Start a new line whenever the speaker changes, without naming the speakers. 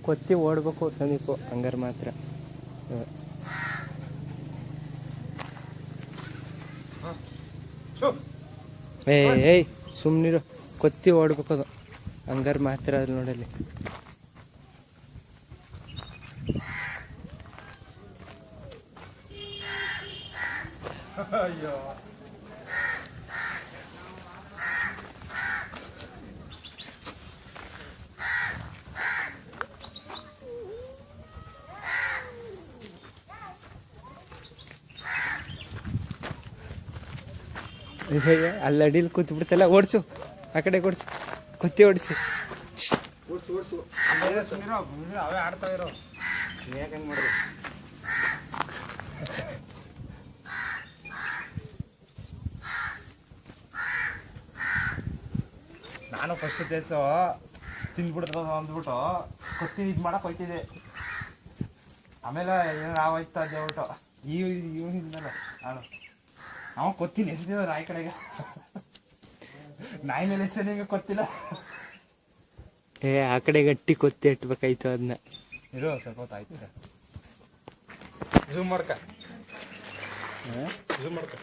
ಕೊತ್ತಿ ಓಡ್ಬೇಕು ಸಂದೀಪು, ಹಂಗಾರೆ ಮಾತ್ರ. ಏಯ್ ಸುಮ್ಮನಿರು, ಕೊತ್ತಿ ಓಡ್ಬೇಕು ಅದು, ಹಂಗಾರೆ ಮಾತ್ರ ಅದು ನೋಡಲ್ಲಿ.
ಅಯ್ಯೋ
ಅಲ್ಲಿ ಅಡಿಲಿ ಕೂತ್ ಬಿಡ್ತಲ್ಲ, ಓಡಿಸು ಆ ಕಡೆ ಓಡಿಸು, ಕೊತ್ತಿ ಓಡಿಸಿ.
ಅವೇ ಆಡ್ತಾ ಇರೋ ಯಾಕೆ ಮಾಡ್ರಿ. ನಾನು ಫಸ್ಟ್ ತೇಲ್ಸೋ ತಿಂದ್ಬಿಡ್ತದ ಅಂದ್ಬಿಟ್ಟು ಕೊತ್ತಿ ಇದು ಮಾಡಕ್ಕೆ ಹೋಯ್ತಿದ್ದೆ. ಆಮೇಲೆ ಏನಾರು ಆಗೋಯ್ತು ಅದೇಬಿಟ್ಟು ಇವನಿಂದಲ್ಲ ನಾನು ಅವ ಕೊತ್ತೀನಿ ಎಸೆದ ನಾಯಿ ಕಡೆಗೆ. ನಾಯಿ ಮೇಲೆ ಎಸೆದ ಈಗ ಗೊತ್ತಿಲ್ಲ.
ಆ ಕಡೆ ಗಟ್ಟಿ ಕೊತ್ತಿ ಇಟ್ಬೇಕಾಯ್ತು ಅದನ್ನ.
ಇರೋ ಸ್ವಲ್ಪ ಹೊತ್ತು ಆಯ್ತು. ಝೂಮ್ ಮಾಡ್ಕ, ಝೂಮ್ ಮಾಡ್ಕ.